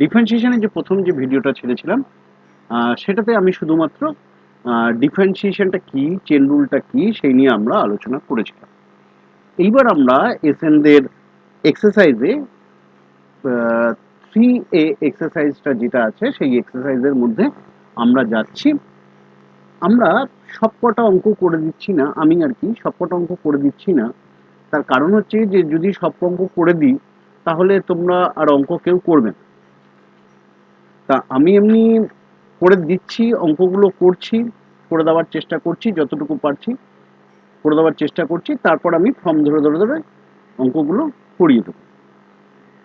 ডিফারেন্সিয়েশনের যে প্রথম যে ভিডিওটা ছেড়েছিলাম সেটাতে আমি শুধুমাত্র ডিফারেন্সিয়েশনটা কি, চেন রুলটা কি সেই নিয়ে আমরা আলোচনা করেছিলাম। এইবার আমরা এসএনদের এক্সারসাইজে 3A এক্সারসাইজটা যেটা আছে সেই এক্সারসাইজের মধ্যে আমরা যাচ্ছি। আমরা সবকটা অঙ্ক করে দিচ্ছি না, আমি আর কি সবকটা অঙ্ক করে দিচ্ছি না। তার কারণ হচ্ছে যে যদি সব অঙ্ক করে দিই তাহলে তোমরা আর অঙ্ক কেউ করবে না। তা আমি এমনি করে দিচ্ছি, অঙ্কগুলো করছি, করে দেওয়ার চেষ্টা করছি, যতটুকু পারছি করে দেওয়ার চেষ্টা করছি। তারপর আমি ফর্ম ধরে ধরে ধরে অঙ্কগুলো করিয়ে দেবো।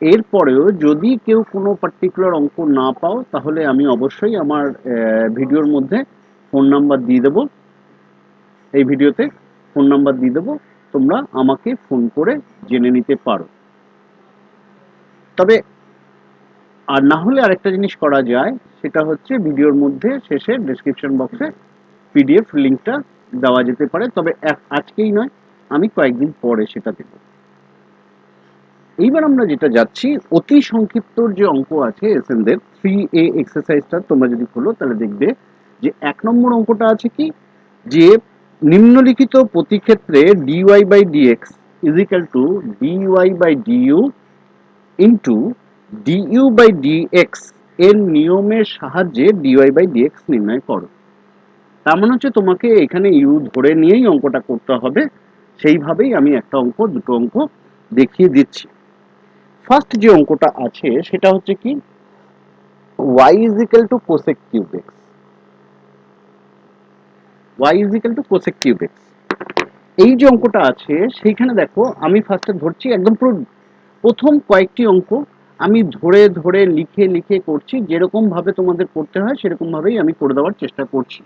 এরপরেও যদি কেউ কোনো পার্টিকুলার অঙ্ক না পাও তাহলে আমি অবশ্যই আমার ভিডিওর মধ্যে ফোন নাম্বার দিয়ে দেবো। এই ভিডিওতে ফোন নাম্বার দিয়ে দেবো, তোমরা আমাকে ফোন করে জেনে নিতে পারো। তবে আর না হলে আরেকটা জিনিস করা যায়, সেটা হচ্ছে ভিডিওর মধ্যে শেষে ডেসক্রিপশন বক্সে পিডিএফ লিঙ্কটা দেওয়া যেতে পারে, তবে আজকেই নয়, আমি কয়েকদিন পরে সেটা দেব। এইবার আমরা যেটা যাচ্ছি, অতি সংক্ষিপ্তর যে অঙ্ক আছে এসএনদের 3A এক্সারসাইজটা তোমরা যদি খোলো তাহলে দেখবে যে 1 নম্বর অঙ্কটা আছে কি, যে নিম্নলিখিত প্রতিক্ষেত্রে dy by dx is equal to dy by du into du by dx এর নিয়মের সাহায্যে ডিওয়াই বাই ডিএক্স নির্ণয় করো। তার মানে হচ্ছে তোমাকে এখানে ইউ ধরে নিয়েই অঙ্কটা করতে হবে। সেইভাবেই আমি একটা অঙ্ক দুটো অঙ্ক দেখিয়ে দিচ্ছি। ফার্স্ট যে অঙ্কটা আছে সেটা হচ্ছে কি, y is equal to cosec cube x, y is equal to cosec cube x। এই যে অঙ্কটা আছে সেইখানে দেখো আমি ফার্স্টে ধরছি একদম পুরো প্রথম কয়েকটি অঙ্ক আমি ধরে ধরে লিখে লিখে করছি, যেরকম ভাবে তোমাদের করতে হয় সেরকম ভাবেই আমি করে দেওয়ার চেষ্টা করছি।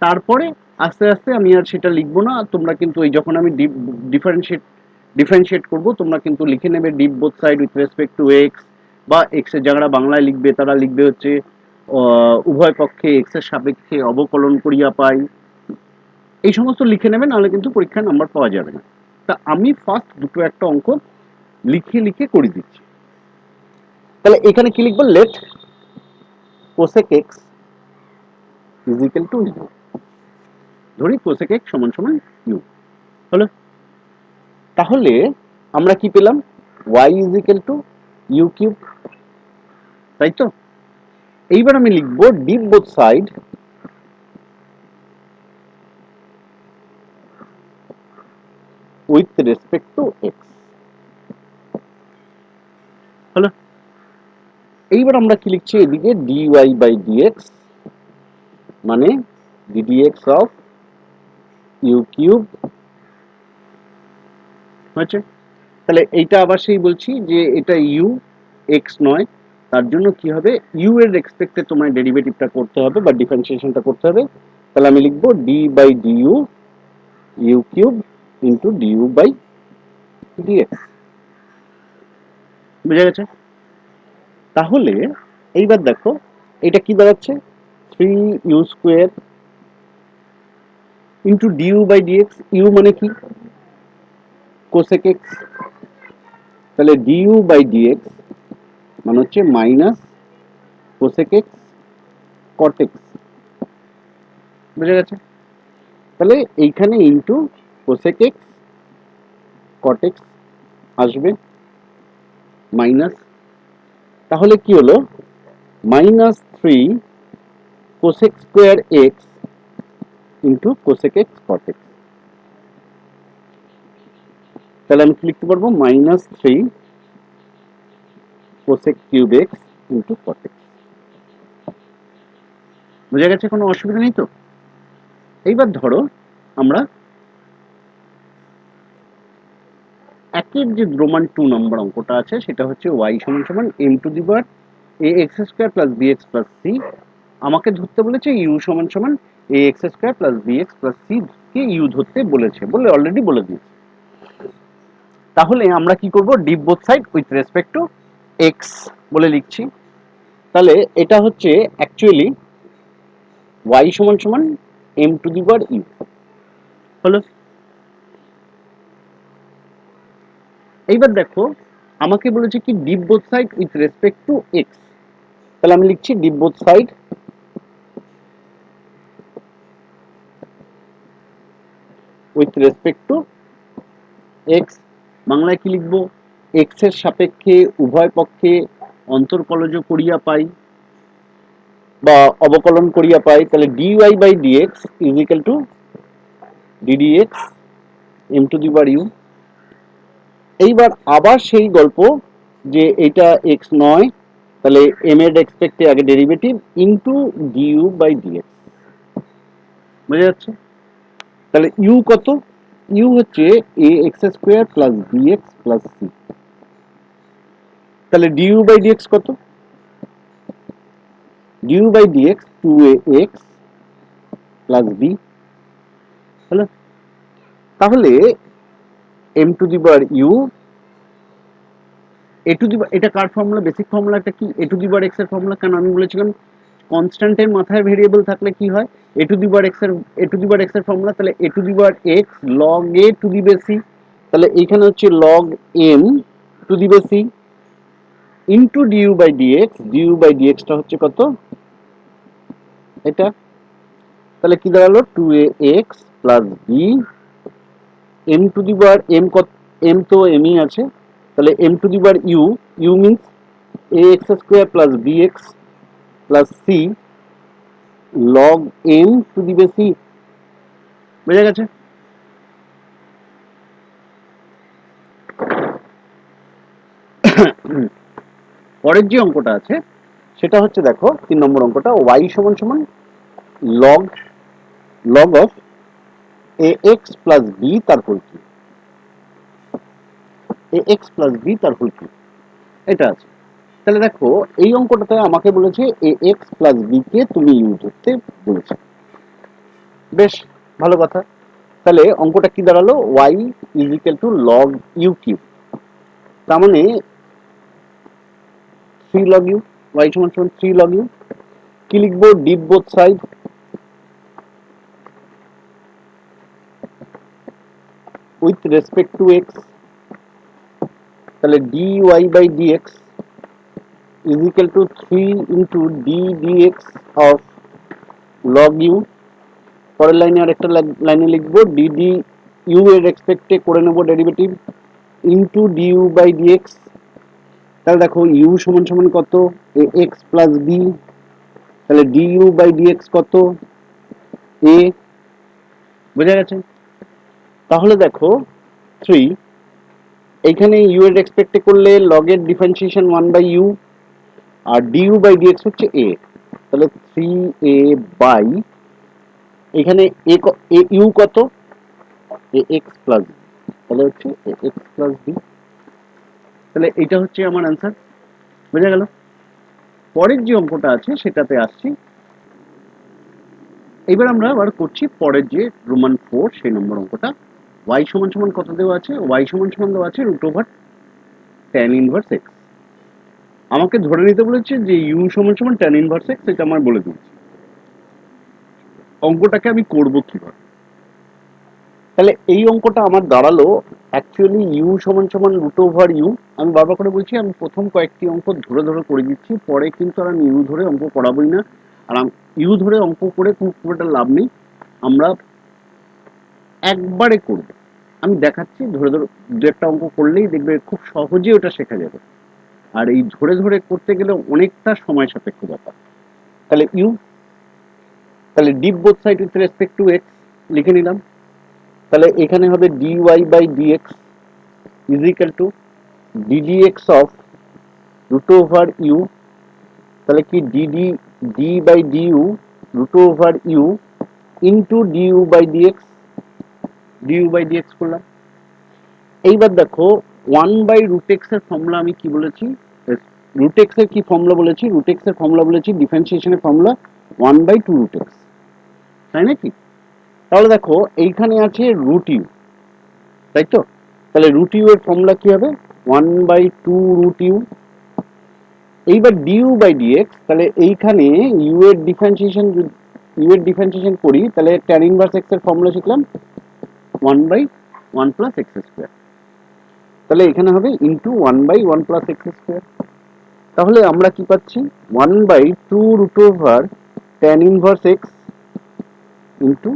তারপরে আস্তে আস্তে আমি আর সেটা লিখবো না, তোমরা কিন্তু ওই যখন আমি ডিফারেন্সিয়েট করবো তোমরা কিন্তু লিখে নেবে deep both side with respect to x, বা এক্স এর যারা বাংলায় লিখবে তারা লিখবে হচ্ছে উভয় পক্ষে এক্স এর সাপেক্ষে অবকলন করিয়া পাই, এই সমস্ত লিখে নেবে, নাহলে কিন্তু পরীক্ষায় নাম্বার পাওয়া যাবে না। তা আমি ফার্স্ট দুটো একটা অঙ্ক লিখে লিখে করে দিচ্ছি। তাহলে এখানে কি লিখবো, let cosec x is equal to u, ধরি কোসেক এক্স সমান সমান ইউ হলো। তাহলে আমরা কি পেলাম, y is equal to u cube, তাই তো। এইবার আমি লিখবো diff both side with respect to x হলো। এইবার আমরা কি লিখছি এদিকে dy বাই dx মানে ddx অফ ইউ কিউব হয়েছে। তাহলে এইটা আবার সেই বলছি যে এটা ইউ এক্স নয়, তার জন্য কি হবে, ইউ এর রেসপেক্টে তোমায় ডেরিভেটিভটা করতে হবে বা ডিফারেন্সিয়েশনটা করতে হবে। তাহলে আমি লিখবো d by du u cube into du by dx. বুঝা গেছে? তাহলে এইবার দেখো এটা কি দাঁড়াচ্ছে, 3u square into du by dx, u মানে কি কোসেক এক্স, তাহলে ডিইউ বাই ডিএক্স মানে হচ্ছে minus cosec x cot x. বুঝা গেছে? তাহলে এইখানে into cosec x cot x আসবে মাইনাস, তাহলে কি হলো minus 3 cosec square x into cosec x cot x. তাহলে আমি কি লিখতে পারবো, minus 3 cosec cube x into cot x. বুঝা গেছে? কোনো অসুবিধা নেই তো। এইবার ধরো আমরা একের যে রোমান 2 নম্বর অঙ্কটা আছে সেটা হচ্ছে y সমান সমান m two the power a x square plus bx plus c, আমাকে ধরতে বলেছে u সমান সমান a x square plus bx plus c K u ধরতে বলেছে, বলে অলরেডি বলে দিয়েছে। তাহলে আমরা কি করব, deep both side with respect two x বলে লিখছি। তাহলে এটা হচ্ছে অ্যাকচুয়ালি y সমান সমান m two the power u হলো। এইবার দেখো আমাকে বলেছে কি deep both side with respect to x, তাহলে আমি লিখছি D both side with respect to x. বাংলায় কি লিখবো? এক্স এর সাপেক্ষে উভয় পক্ষে অন্তর্কলজ করিয়া পাই বা অবকলন করিয়া পাই। তাহলে dy by dx is equal to ddx m to the power u. এইবার আবার সেই গল্প যে এটা এক্স নয়, তাহলে এম এর রেসপেক্টে আগে derivative into du by dx. বুঝা যাচ্ছে? তাহলে ইউ কত? ইউ হচ্ছে a x square plus b x plus c. তাহলে ডিইউ বাই ডিএক্স কত? Du by dx two a x plus b. হলো? তাহলে M to the power u a to the, এটা কার ফর্মুলা? বেসিক ফর্মুলাটা কি? A to the power x এর formula. কেন আমি বলেছিলাম কনস্ট্যান্টের মাথায় ভেরিয়েবল থাকলে কি হয়, এ টু দি পাওয়ার এক্স এর, a to the power x এর ফর্মুলা। তাহলে a to the power x log a to the base c. তাহলে এইখানে হচ্ছে log M to the base c into du by dx. Du by ডিএক্সটা হচ্ছে কত? এটা। তাহলে কি দাঁড়ালো? Two a x plus b M to the power M কত? এম তো এমই আছে। তাহলে M to the power u, u means a x square plus b x plus c log M to the base c. বুঝা গেছে? পরের যে অঙ্কটা আছে সেটা হচ্ছে, দেখো 3 নম্বর অঙ্কটা, y সমান সমান log log of a x plus b তার whole cube. A x plus b তার হোল কিউব এটা আছে। তাহলে দেখো এই অঙ্কটাতে আমাকে বলেছে এ এক্স প্লাস বি কে তুমি ইউ ধরতে বলেছে। বেশ ভালো কথা। তাহলে অঙ্কটা কি দাঁড়ালো? y is equal to log u cube. তার মানে 3 লগ ইউ, y সমান সমান 3 লগ ইউ। কি লিখবো? Diff both side with respect to x. তাহলে dy by dx is equal to 3 into d dx of log u। পরের লাইনে আরেকটা লাইনে লিখবো dd u এর রেসপেক্টে করে নেব derivative into du by dx। তাহলে দেখো u সমান সমান কত? ax plus b। তাহলে du বাই dx কত? a। বোঝা গেছে? তাহলে দেখো 3, এইখানে u এর রেসপেক্টে করলে log এর ডিফারেন্সিয়েশন 1 বাই u আর du বাই dx হচ্ছে a। তাহলে 3a বাই, এখানে এ ইউ কত? এ এক্স প্লাস বি। তাহলে হচ্ছে এ এক্স প্লাস বি। তাহলে এটা হচ্ছে আমার অ্যান্সার। বোঝা গেল? পরের যে অঙ্কটা আছে সেটাতে আসছি। এবার আমরা আবার করছি পরের যে রোমান 4 সেই নম্বর অঙ্কটা। y সমান সমান কত দেওয়া আছে? y সমান সমান দেওয়া আছে root over tan inverse x. আমাকে ধরে নিতে বলেছে যে ইউ সমান সমান ট্যান ইনভার্স এক্স, এটা আমার বলে দিচ্ছি। অঙ্কটাকে আমি করব কিভাবে? তাহলে এই অঙ্কটা আমার দাঁড়ালো অ্যাকচুয়ালি ইউ সমান সমান রুট ওভার ইউ। আমি বারবার করে বলছি আমি প্রথম কয়েকটি অঙ্ক ধরে ধরে করে দিচ্ছি, পরে কিন্তু আর আমি ইউ ধরে অঙ্ক করাবোই না। আর ইউ ধরে অঙ্ক করে খুব একটা লাভ নেই, আমরা একবারে করব। আমি দেখাচ্ছি ধরে ধরে দু একটা অঙ্ক করলেই দেখবে খুব সহজে ওটা শেখা যাবে। আর এই ধরে ধরে করতে গেলে অনেকটা সময় সাপেক্ষ ব্যাপার। তাহলে ইউ, তাহলে diff both side with respect to x লিখে নিলাম। তাহলে এখানে হবে dy by dx is equal to ddx of root over u। তাহলে কি dd d by du root over u into du by dx। du by dx করলাম। এইবার দেখো 1 বাই রুট এক্স এর ফর্মুলা আমি কি বলেছি? রুট এক্স এর কি ফর্মুলা বলেছি? রুট এক্স এর ফর্মুলা বলেছি ডিফারেন্সিয়েশনের ফর্মুলা 1 বাই 2 রুট এক্স, তাই নাকি? তাহলে দেখো এইখানে আছে রুট ইউ, তাই তো? তাহলে রুট ইউ এর ফর্মুলা কি হবে? 1 বাই 2 রুট ইউ। এইবার ডিউ বাই ডিএক্স, তাহলে এইখানে ইউ এর ডিফারেন্সিয়েশন করি, তাহলে ট্যান ইনভার্স এক্স এর ফর্মুলা শিখলাম 1 বাই 1 প্লাস এক্স স্কোয়ার। তাহলে এখানে হবে into 1 by 1 plus x square. তাহলে আমরা কি পাচ্ছি 1/2√tan−1x ইন্টু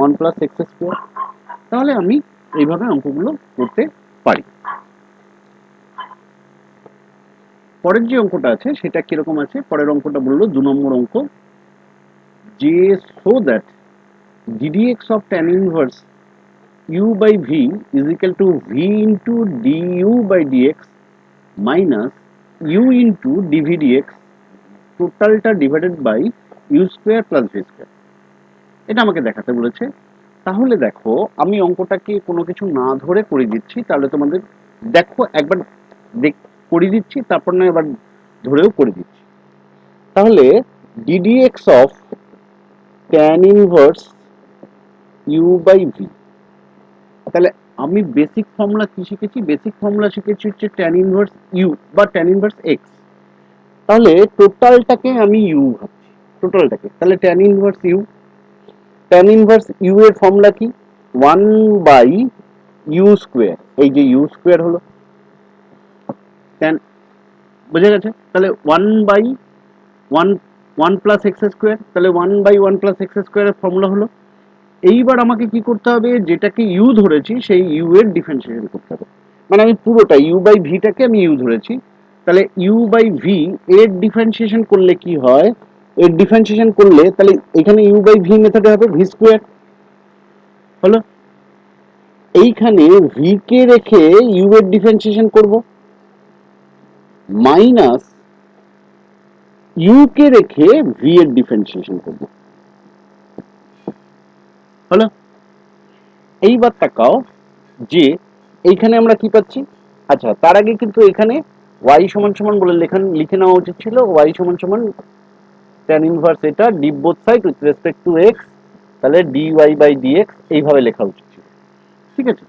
1+x²। তাহলে আমি এইভাবে অঙ্কগুলো করতে পারি। পরের যে অঙ্কটা আছে সেটা কিরকম আছে, পরের অঙ্কটা বললো 2 নম্বর অঙ্ক, যে so that ddx of tan inverse u by v is equal to v into du by dx minus u into dv dx টোটালটা divided by u square plus v square, এটা আমাকে দেখাতে বলেছে। তাহলে দেখো আমি অঙ্কটাকে কোনো কিছু না ধরে করে দিচ্ছি, তাহলে তোমাদের দেখো একবার করে দিচ্ছি, তারপর না এবার ধরেও করে দিচ্ছি। তাহলে ddx of tan inverse u by v, তাহলে আমি বেসিক ফর্মুলা কি শিখেছি? বেসিক ফর্মুলা শিখেছি হচ্ছে tan ইনভার্স u বা tan ইনভার্স x। তাহলে টোটালটাকে আমি u ভাবছি, টোটালটাকে, তাহলে tan inverse u, tan inverse u এর ফর্মুলা কি? 1/u স্কোয়ার, এই যে u স্কোয়ার হলো tan, বুঝে গেছে? তাহলে 1/1 প্লাস এক্স স্কোয়ার, তাহলে 1/1 প্লাস এক্স স্কোয়ারের ফর্মুলা হলো। এইবার আমাকে কি করতে হবে, যেটাকে ইউ ধরেছি সেই ইউ এর ডিফারেন্সিয়েশন করতে হবে, মানে আমি পুরোটা ইউ বাই ভিটাকে আমি ইউ ধরেছি, তাহলে ইউ বাই ভি এর ডিফারেন্সিয়েশন করলে কি হয়, এর ডিফারেন্সিয়েশন করলে তাহলে এখানে ইউ বাই ভি মেথডে হবে ভি স্কোয়ার হলো, এইখানে ভি কে রেখে ইউ এর ডিফারেন্সিয়েশন করব, মাইনাস ইউ কে রেখে ভি এর ডিফারেন্সিয়েশন করব হলো। এইবার তাকাও যে এইখানে আমরা কি পাচ্ছি, আচ্ছা তার আগে কিন্তু এখানে y সমান সমান বলে লিখে নেওয়া উচিত ছিল, y সমান সমান tan ইনভার্স এটা deep both side with respect two x, তাহলে dy বাই dx এইভাবে লেখা উচিত ছিল, ঠিক আছে?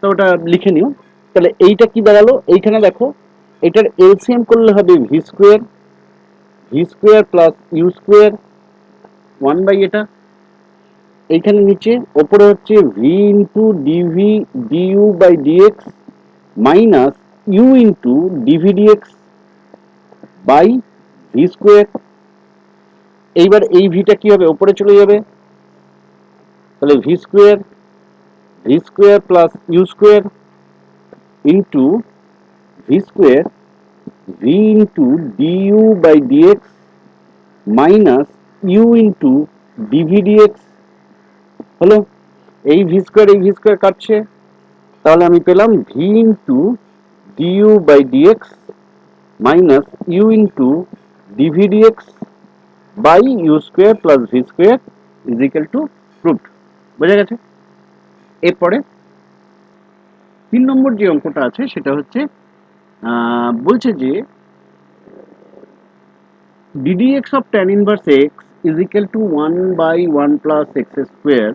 তো ওটা লিখে নিও। তাহলে এইটা কি দাঁড়ালো, এইখানে দেখো এটার এলসিএম করলে হবে v square plus u square 1 by এটা, এইখানে নিচে ওপরে হচ্ছে v into dv du by dx minus u into dv dx by v square. এইবার এই ভিটা কি হবে, ওপরে চলে যাবে, তাহলে v square plus u square into v square v into du by dx minus u into dv dx হলো। এই ভি স্কোয়ার কাটছে, তাহলে আমি পেলাম v into du by dx minus u into dv dx by u square plus v square is equal to root. বোঝা গেছে? এরপরে 3 নম্বর যে অঙ্কটা আছে সেটা হচ্ছে বলছে যে ddx of tan inverse x is equal to 1/1 plus x square,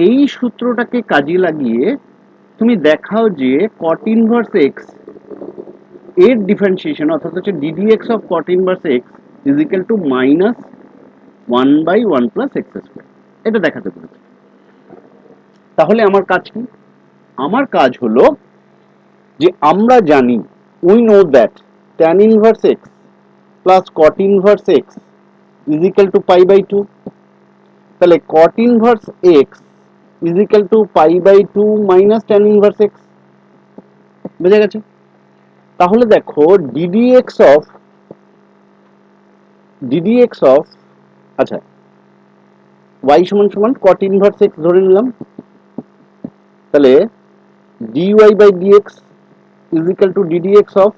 এই সূত্রটাকে কাজে লাগিয়ে তুমি দেখাও যে cot inverse x এর ডিফারেন্সিয়েশন অর্থাৎ হচ্ছে ddx of cot inverse x is equal to minus 1/1 plus x square, এটা দেখাতে বলেছে। তাহলে আমার কাজ কি? আমার কাজ হলো যে আমরা জানি we know that tan inverse x plus cot inverse x is equal to pi by 2, তাহলে cot inverse x is equal to pi by 2 minus tan inverse x, বুঝা গেছে? তাহলে দেখো ddx of আচ্ছা y সমান সমান cot inverse x ধরে নিলাম, তাহলে dy by dx is equal to ddx of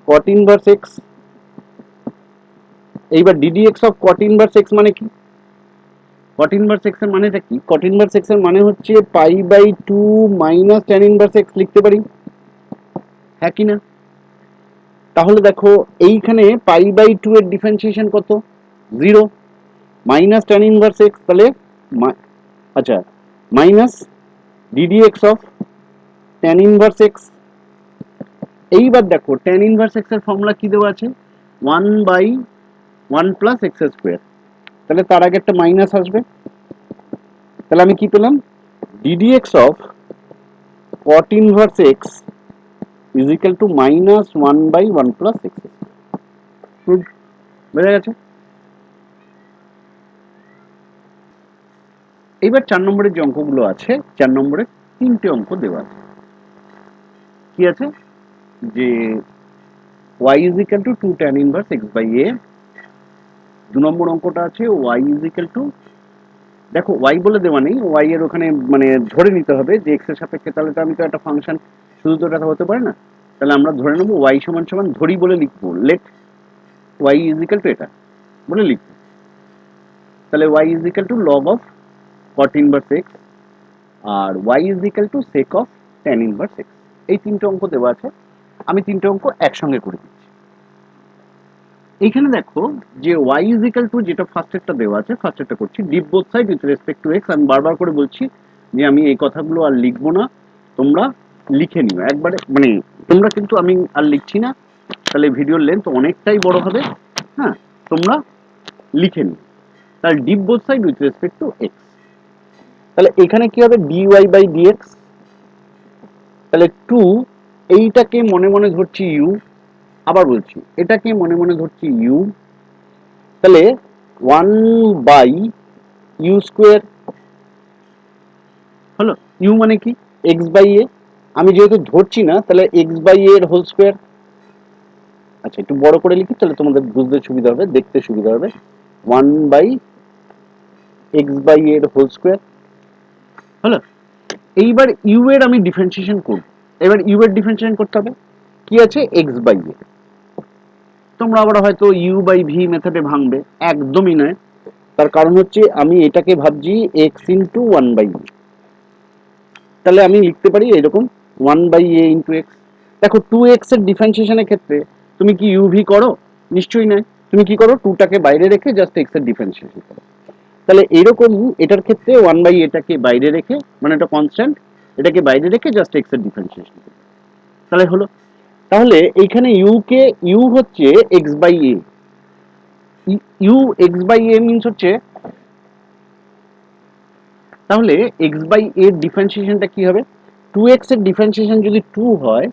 cot inverse x। এইবার ddx of cot inverse x মানে কি? cot inverse x এর মানেটা কি? cot inverse x এর মানে হচ্ছে pi by 2 minus tan inverse x লিখতে পারি, হ্যাঁ কি না? তাহলে দেখো এইখানে পাই বাই 2 এর ডিফারেন্সিয়েশন কত? 0 মাইনাস tan inverse x, তাহলে আচ্ছা minus ddx of tan inverse x। এইবার দেখো tan inverse x এর ফর্মুলা কি দেওয়া আছে? 1/1 প্লাস x স্কোয়ার, তাহলে তার আগে একটা মাইনাস আসবে, তাহলে আমি কি পেলাম ddx of cot inverse x is equal two minus 1/1 plus x. বোঝা গেছে? এইবার 4 নম্বরের যে অঙ্কগুলো আছে, 4 নম্বরে 3টে অঙ্ক দেওয়া আছে। কি আছে? যে y is equal to 2 tan inverse x by a। 2 নম্বর অঙ্কটা আছে y is equal to, দেখো y বলে দেওয়া নেই, y এর ওখানে মানে ধরে নিতে হবে যে x এর সাপেক্ষে, তাহলে তো আমি তো একটা ফাংশন শুধু তো এটা হতে পারে না। তাহলে আমরা ধরে নেব y সমান সমান ধরি বলে লিখবো, late y is equal to এটা বলে লিখবো। তাহলে y is equal to log of cot inverse x R y is equal to sec of tan inverse x। এই 3টে অঙ্ক দেওয়া আছে, আমি 3টে অঙ্ক একসঙ্গে করে দিচ্ছি। এইখানে দেখো যে y is equal to, যেটা ফার্স্টেরটা দেওয়া আছে, ফার্স্টেরটা করছি deep both side with respect two x। আমি বারবার করে বলছি যে আমি এই কথাগুলো আর লিখবো না, তোমরা লিখে নিও একবারে, মানে তোমরা কিন্তু, আমি আর লিখছি না, তাহলে ভিডিওর লেন্থ অনেকটাই বড় হবে। হ্যাঁ, তোমরা লিখে নিও। তাহলে diff both side with respect two x, তাহলে এখানে কি হবে dy বাই dx। তাহলে 2, এইটাকে মনে মনে ধরছি u, আবার বলছি এটাকে মনে মনে ধরছি u, তাহলে 1 বাই ইউ স্কোয়ার হলো। ইউ মানে কি? এক্স বাই এ। আমি যেহেতু ধরছি না, তাহলে এক্স বাই এর হোল স্কোয়ার। আচ্ছা, একটু বড় করে লিখি তাহলে তোমাদের বুঝতে সুবিধা হবে, দেখতে সুবিধা হবে। 1 বাই এক্স বাই এর হোল স্কোয়ার হলো। এইবার ইউ এর আমি ডিফারেন্সিয়েশন করব। এবার ইউ এর ডিফারেন্সিয়েশন করতে হবে, কি আছে এক্স বাই এ। তোমরা আবার হয়তো ইউ বাই ভি মেথডে ভাঙবে, একদমই নয়। তার কারণ হচ্ছে আমি এটাকে ভাবছি এক্স ইন্টু 1 বাই এ। তাহলে আমি লিখতে পারি এরকম 1 বাই এ ইন্টু এক্স। দেখো 2x এর ডিফারেন্সিয়েশনের ক্ষেত্রে তুমি কি ইউভি করো? নিশ্চয়ই নয়। তুমি কি করো? 2টাকে বাইরে রেখে জাস্ট x এর ডিফারেন্সিয়েশন করো। তাহলে এরকম এটার ক্ষেত্রে 1 বাই এটাকে বাইরে রেখে, মানে এটা কনস্ট্যান্ট, এটাকে বাইরে রেখে জাস্ট x এর ডিফারেন্সিয়েশন করো, তাহলে হলো। তাহলে এইখানে ইউ হচ্ছে x by a. U x by a means হচ্ছে, তাহলে x বাই এর ডিফারেন্সিয়েশনটা কি হবে? 2x এর ডিফারেন্সিয়েশন যদি 2 হয়,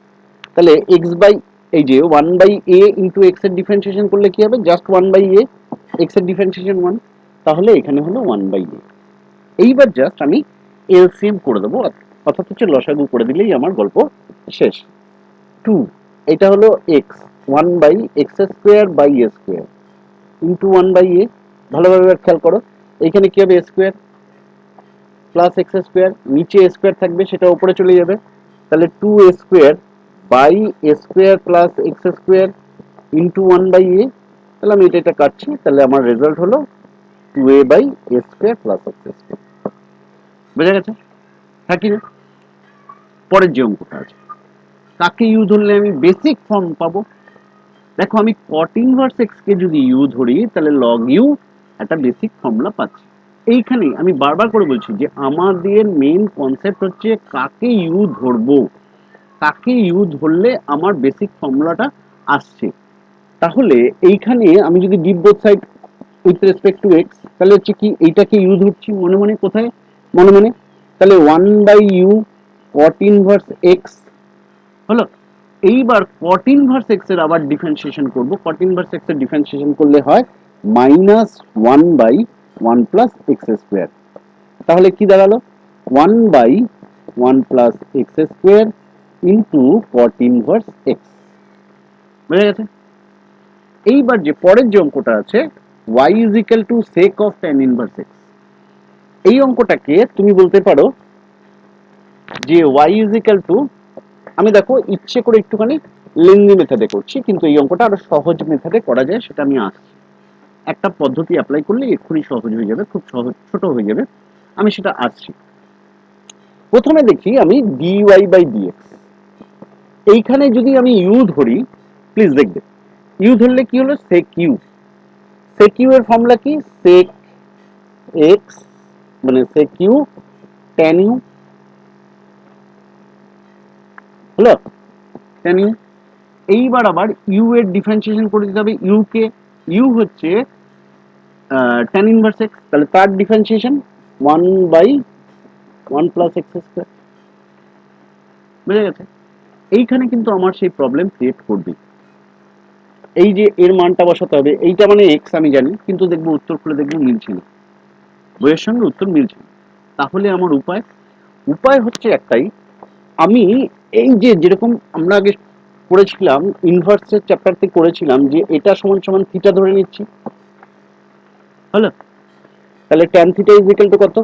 তাহলে x বাই, এই যে 1 বাই এ ইন্টু এক্স এর ডিফারেন্সিয়েশন করলে কি হবে? জাস্ট 1 বাই এ, এক্স এর ডিফারেন্সিয়েশন 1, তাহলে এখানে হলো 1 বাই এ। এইবার জাস্ট আমি এলসিএম করে দেবো, অর্থাৎ হচ্ছে লসাগু করে দিলেই আমার গল্প শেষ। 2, এটা হলো x, 1 by x square by a square into 1 by a. ভালোভাবে খেয়াল করো, এখানে কি হবে? স্কোয়ার প্লাস এক্স স্কোয়ার, নিচে স্কোয়ার থাকবে সেটা উপরে চলে যাবে, তাহলে 2 square by square plus x square into 1 by a. তাহলে আমি এটা কাটছি, তাহলে আমার রেজাল্ট হলো 2a by a square plus x square. বোঝা গেছে? হ্যাঁ কি না? পরের যে অঙ্কটা আছে, কাকে ইউ ধরলে আমি বেসিক ফর্ম পাবো? দেখো আমি কট ইনভার্স এক্স কে যদি ইউ ধরি, তাহলে লগ ইউ একটা বেসিক ফর্মুলা পাচ্ছি। এইখানে আমি বারবার করে বলছি যে আমাদের মেইন কনসেপ্ট হচ্ছে কাকে ইউ ধরবো, কাকে ইউ ধরলে আমার বেসিক ফর্মুলাটা আসছে। তাহলে এইখানে আমি যদি deep both side with respect to x, তাহলে হচ্ছে কি এইটাকে ইউ ধরছি মনে মনে, কোথায় মনে মনে, তাহলে 1 by u cot inverse x হলো। এইবার কট ইনভার্স এক্স এর আবার ডিফারেন্সিয়েশন করব। কট ইনভার্স এক্স এর ডিফারেন্সিয়েশন করলে হয় minus 1 by 1 plus x square. তাহলে কি দাঁড়ালো? 1 by 1 plus x square into cot inverse x. বুঝা গেছে? এইবার যে পরের যে অঙ্কটা আছে, y is equal to sec of tan inverse x, এই অঙ্কটাকে তুমি বলতে পারো যে y is equal to, আমি দেখো ইচ্ছে করে একটুখানি লেন্দি মেথডে করছি, কিন্তু এই অঙ্কটা আরো সহজ মেথডে করা যায়, সেটা আমি আসছি। একটা পদ্ধতি অ্যাপ্লাই করলে এক্ষুনি সহজ হয়ে যাবে, খুব সহজ, ছোট হয়ে যাবে, আমি সেটা আসছি। প্রথমে দেখি আমি dy বাই dx, এইখানে যদি আমি ইউ ধরি, প্লিজ দেখবে ইউ ধরলে কি হলো? sec u. sec ইউ এর ফর্মুলা কি? sec এক্স মানে sec ইউ tan ইউ হলো, tan ইউ। এইবার আবার ইউ এর ডিফারেন্সিয়েশন করে দিতে হবে ইউ কে। ইউ হচ্ছে tan ইনভার্স এক্স, তাহলে তার differentiation 1 by 1 plus x square. বুঝে গেছে? এইখানে কিন্তু আমার সেই প্রবলেম ক্রিয়েট করবে। এই যে এর মানটা বসাতে হবে, এইটা মানে এক্স আমি জানি, কিন্তু দেখবো উত্তর খুলে দেখবো মিলছে না, বইয়ের সঙ্গে উত্তর মিলছে না। তাহলে আমার উপায় উপায় হচ্ছে একটাই, আমি এই যে যেরকম আমরা আগে করেছিলাম, ইনভার্সের চ্যাপ্টারতে করেছিলাম যে এটা সমান সমান থিটা ধরে নিচ্ছি, হলো? তাহলে tan theta is equal to কত?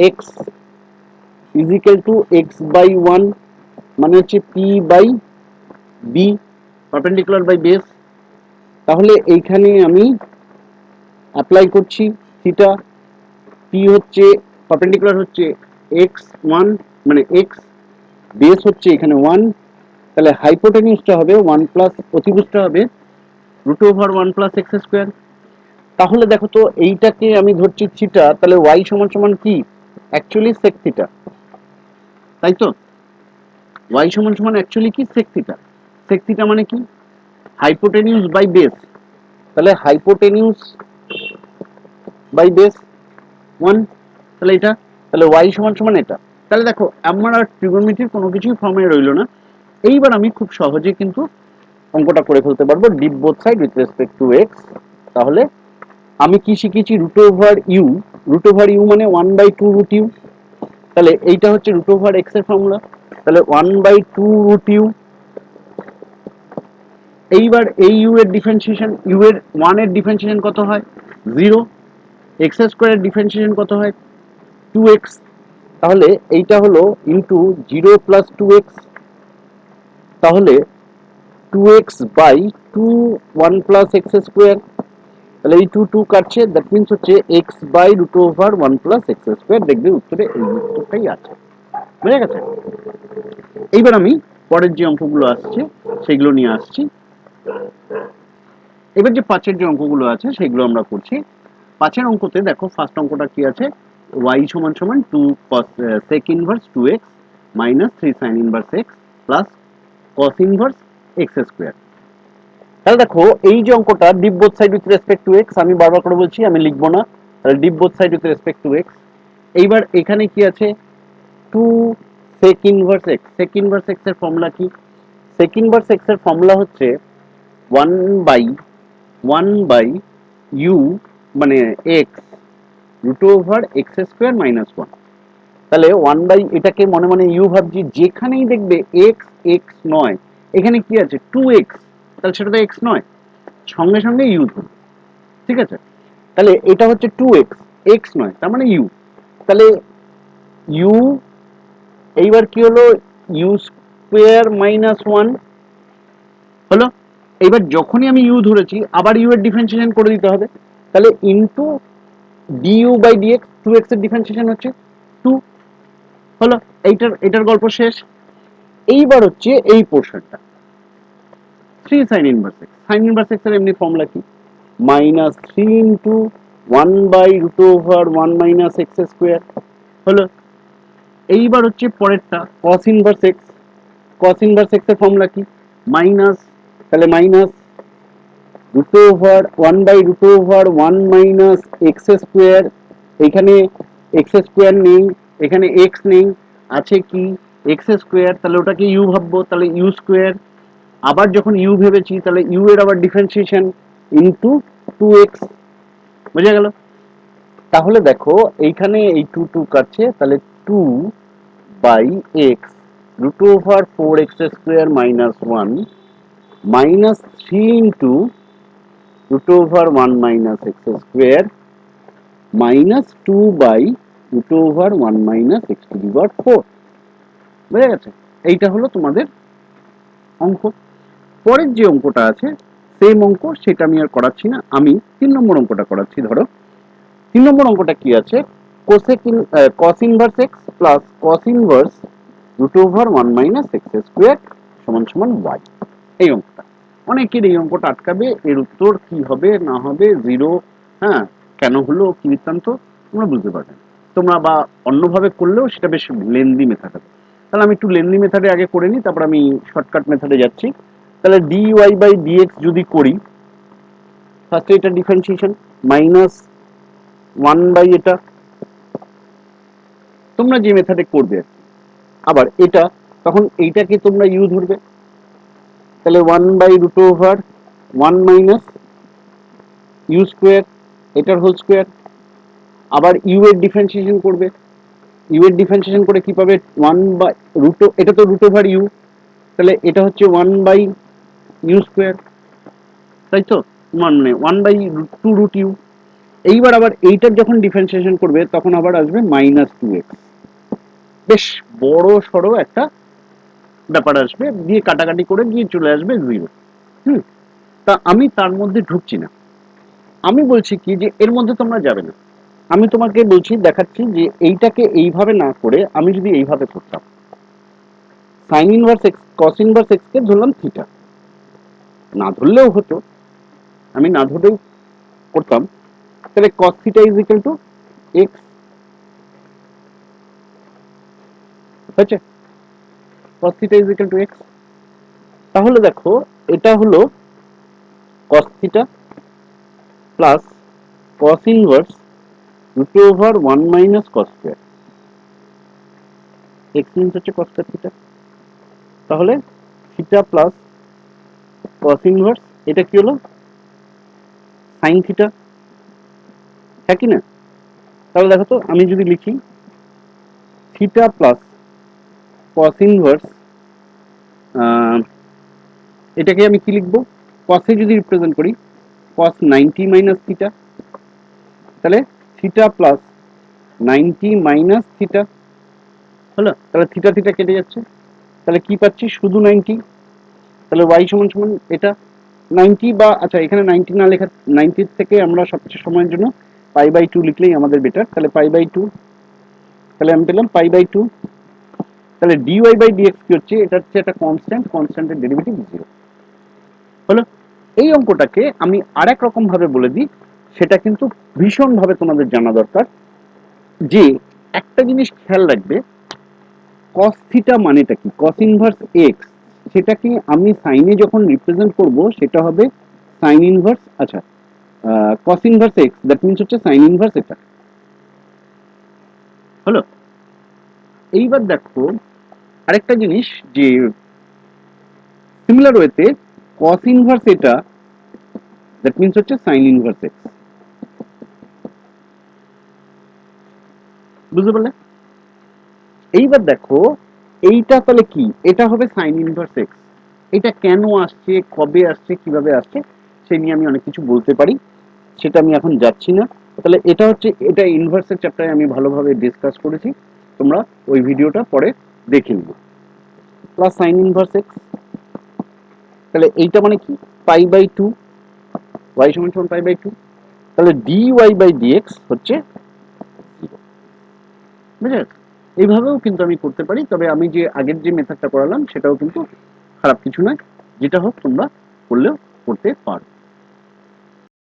X is equal to x by one, মানে হচ্ছে P by B, perpendicular by base. তাহলে এইখানে আমি অ্যাপ্লাই করছি থিটা, পি হচ্ছে পারপেন্ডিকুলার হচ্ছে এক্স ওয়ান, মানে এক্স, বেস হচ্ছে এখানে ওয়ান, তাহলে হাইপোটেনিউসটা হবে ওয়ান প্লাস, অতিভুজটা হবে root over one plus x square. তাহলে দেখো তো এইটাকে আমি ধরছি থিটা, তাহলে ওয়াই সমান সমান কি? অ্যাকচুয়ালি সেক থিটা, তাই তো? ওয়াই সমান সমান অ্যাকচুয়ালি কি? Sec theta. সেক থিটা মানে কি? হাইপোটেনিউস বাই বেস, তাহলে হাইপোটেনিউস বাই বেস ওয়ান, তাহলে এটা, তাহলে ওয়াই সমান সমান এটা। তাহলে দেখো আমার আর ট্রিগোনোমেট্রির কোনো কিছুই ফর্মে রইলো না। এইবার আমি খুব সহজে কিন্তু অঙ্কটা করে ফেলতে পারবো, diff both side with respect to x. তাহলে আমি কি শিখেছি? Root over u, root over u মানে one by two root u, তাহলে এইটা হচ্ছে রুট ওভার এক্স এর ফর্মুলা, তাহলে one by two root u. এইবার এই ইউ এর ডিফারেন্সিয়েশন, ইউ এর ওয়ান এর ডিফারেন্সিয়েশন কত হয়? জিরো। এক্স স্কোয়ারের ডিফারেন্সিয়েশন কত হয়? Two x. তাহলে এইটা হলো into zero plus two x, তাহলে two x by two, one plus x square, তাহলে এই টু টু কাটছে, দ্যাট মিনস হচ্ছে x by root over one plus x square. দেখবে উত্তরে এই উত্তরটাই আছে, বুঝে গেছে? এইবার আমি পরের যে অঙ্কগুলো আসছে সেগুলো নিয়ে আসছি। এবার যে পাঁচের যে অঙ্কগুলো আছে সেগুলো আমরা করছি। পাঁচের অঙ্কতে দেখো ফার্স্ট অঙ্কটা কি আছে? ওয়াই সমান সমান two cos sec inverse two x minus three sine inverse x plus cos inverse x square. তাহলে দেখো এই যে অঙ্কটা diff both side with respect to x, আমি বারবার করে বলছি আমি লিখবো না, তাহলে diff both side with respect to x. এইবার এখানে কি আছে? Two sec inverse x, sec inverse x এর ফর্মুলা কি? সেক ইনভার্স এক্স এর ফর্মুলা হচ্ছে one by one by u, মানে x root over x square minus one. তাহলে ওয়ান বাই, এটাকে মনে মনে ইউ ভাবছি, যেখানেই দেখবে এক্স এক্স নয়, এখানে কি আছে? টু এক্স, তাহলে সেটা তো এক্স নয়, সঙ্গে সঙ্গে ইউ ধরুন, ঠিক আছে? তাহলে এটা হচ্ছে টু এক্স, এক্স নয়, তার মানে ইউ। তাহলে ইউ, এইবার কি হলো? ইউ স্কোয়ার মাইনাস ওয়ান হলো। এইবার যখনই আমি ইউ ধরেছি আবার ইউ এর ডিফারেন্সিয়েশন করে দিতে হবে, তাহলে into du by dx, two x এর ডিফারেন্সিয়েশন হচ্ছে টু, হলো। এটার গল্প শেষ। এইবার হচ্ছে এই পোর্শনটা, three sine inverse x. Sine inverse x এর এমনি ফর্মুলা কি? Minus three into one by root over one minus x square, হলো। এইবার হচ্ছে পরেরটা cos inverse x. Cos inverse x এর ফর্মুলা কি? মাইনাস, তাহলে minus root over one by root over one minus x square. এখানে x square নেই, এখানে এক্স নেই, আছে কি? এক্স স্কোয়ার, তাহলে ওটাকে ইউ ভাববো, তাহলে ইউ স্কোয়ার। আবার যখন ইউ ভেবেছি তাহলে ইউ এর আবার ডিফারেন্সিয়েশন ইন্টু টু এক্স, বুঝা গেল? তাহলে দেখো এইখানে এই টু টু কাটছে, তাহলে two by x root over four x square minus one minus three into root over one minus x square minus two by root over one minus x to the power four. বুঝা গেছে? এইটা হলো তোমাদের অঙ্ক। পরের যে অঙ্কটা আছে সেম অঙ্ক, সেটা আমি আর করাচ্ছি না, আমি 3 নম্বর অঙ্কটা করাচ্ছি। ধরো 3 নম্বর অঙ্কটা কি আছে? Cosec cos inverse x plus cos inverse root over one minus x square সমান সমান ওয়াই। এই অঙ্কটা অনেকের এই অঙ্কটা আটকাবে, এর উত্তর কি হবে না হবে, জিরো, হ্যাঁ, কেন হলো, কি বৃত্তান্ত, তোমরা বুঝতে পারবে না। তোমরা বা অন্যভাবে করলেও সেটা বেশ লেন্দি মেথড হবে। তাহলে আমি একটু লেন্দি মেথডে আগে করে নিই, তারপর আমি শর্টকাট মেথডে যাচ্ছি। তাহলে ডি ওয়াই বাই ডিএক্স যদি করি, ফার্স্টে এটা ডিফারেন্সিয়েশন মাইনাস ওয়ান বাই এটা, তোমরা যে মেথডে করবে। আবার এটা তখন এইটাকে তোমরা ইউ ধরবে, তাহলে 1/√1 মাইনাস ইউ স্কোয়ার, এটার হোল স্কোয়ার। আবার ইউ এর ডিফারেন্সিয়েশন করবে, ইউ এর ডিফারেন্সিয়েশন করে কি পাবে, 1/√, এটা তো √/u, তাহলে এটা হচ্ছে 1/u স্কোয়ার, তাই তো, মানে 1/2√u। এইবার আবার এইটার যখন ডিফারেন্সিয়েশন করবে তখন আবার আসবে -2x। বেশ বড় সড়ো একটা ব্যাপার আসবে, দিয়ে কাটাকাটি করে গিয়ে চলে আসবে 0। তা আমি তার মধ্যে ঢুকছি না, আমি বলছি কি যে এর মধ্যে তোমরা যাবে না। আমি তোমাকে বলছি, দেখাচ্ছি যে এইটাকে এইভাবে না করে আমি যদি এইভাবে করতাম, sine inverse x cos inverse x কে ধরলাম থিটা, না ধরলেও হতো, আমি না ধরেও করতাম, তাহলে cos theta is equal to x হয়েছে, cos theta is equal to x. তাহলে দেখো এটা হলো cos theta plus cos inverse √1 minus cos square, x means হচ্ছে cos স্কয়ার থিটা। তাহলে থিটা প্লাস cos ইনভার্স, এটা কি হলো sin থিটা, হ্যাঁ কি না? তাহলে দেখো তো আমি যদি লিখি থিটা প্লাস cos ইনভার্স, এটাকে আমি কি লিখবো, cos এ যদি রিপ্রেজেন্ট করি cos 90 মাইনাস থিটা, তাহলে থিটা প্লাস 90 মাইনাস থিটা হলো, তাহলে থিটা থিটা কেটে যাচ্ছে, তাহলে কি পাচ্ছি, শুধু 90। তাহলে y সমান সমান এটা 90, বা আচ্ছা এখানে 90 না লেখা, 90 থেকে আমরা সবচেয়ে সময়ের জন্য π/2 লিখলেই আমাদের বেটার, তাহলে π/2, তাহলে আমি পেলাম π/2। তাহলে dy/dx কি হচ্ছে, এটা হচ্ছে একটা কনস্ট্যান্ট, কনস্ট্যান্টের ডেরিভেটিভ 0 হলো। এই অঙ্কটাকে আমি আরেক রকম ভাবে বলে দিই, সেটা কিন্তু ভীষণ ভাবে তোমাদের জানা দরকার, যে একটা জিনিস খেয়াল রাখবে, cos থিটা মানেটা কি, cos ইনভার্স এক্স, সেটাকে আমি সাইনে যখন রিপ্রেজেন্ট করব সেটা হবে সাইন ইনভার্স, আচ্ছা cos inverse x, that means হচ্ছে সাইন ইনভার্স এটা হলো। এইবার দেখো আরেকটা জিনিস, যে সিমিলার ওয়েতে cos ইনভার্স এটা, দ্যাট মিন্স হচ্ছে সাইন ইনভার্স এক্স, বুঝতে পারলে? এইবার দেখো এইটা তাহলে কি, এটা হবে সাইন ইনভার্স এক্স, এটা কেন আসছে, কবে আসছে, কিভাবে আসছে, সেই নিয়ে আমি অনেক কিছু বলতে পারি, সেটা আমি এখন যাচ্ছি না। তাহলে এটা হচ্ছে, এটা ইনভার্সের চ্যাপ্টারে আমি ভালোভাবে ডিসকাস করেছি, তোমরা ওই ভিডিওটা পরে দেখে নিও। প্লাস সাইন ইনভার্স এক্স, তাহলে এইটা মানে কি, π/2, y সমান সমান π/2, তাহলে dy/dx হচ্ছে 0, বুঝলে? এইভাবেও কিন্তু আমি করতে পারি, তবে আমি যে আগের যে মেথডটা করালাম সেটাও কিন্তু খারাপ কিছু নয়, যেটা হোক তোমরা করলেও করতে পারো।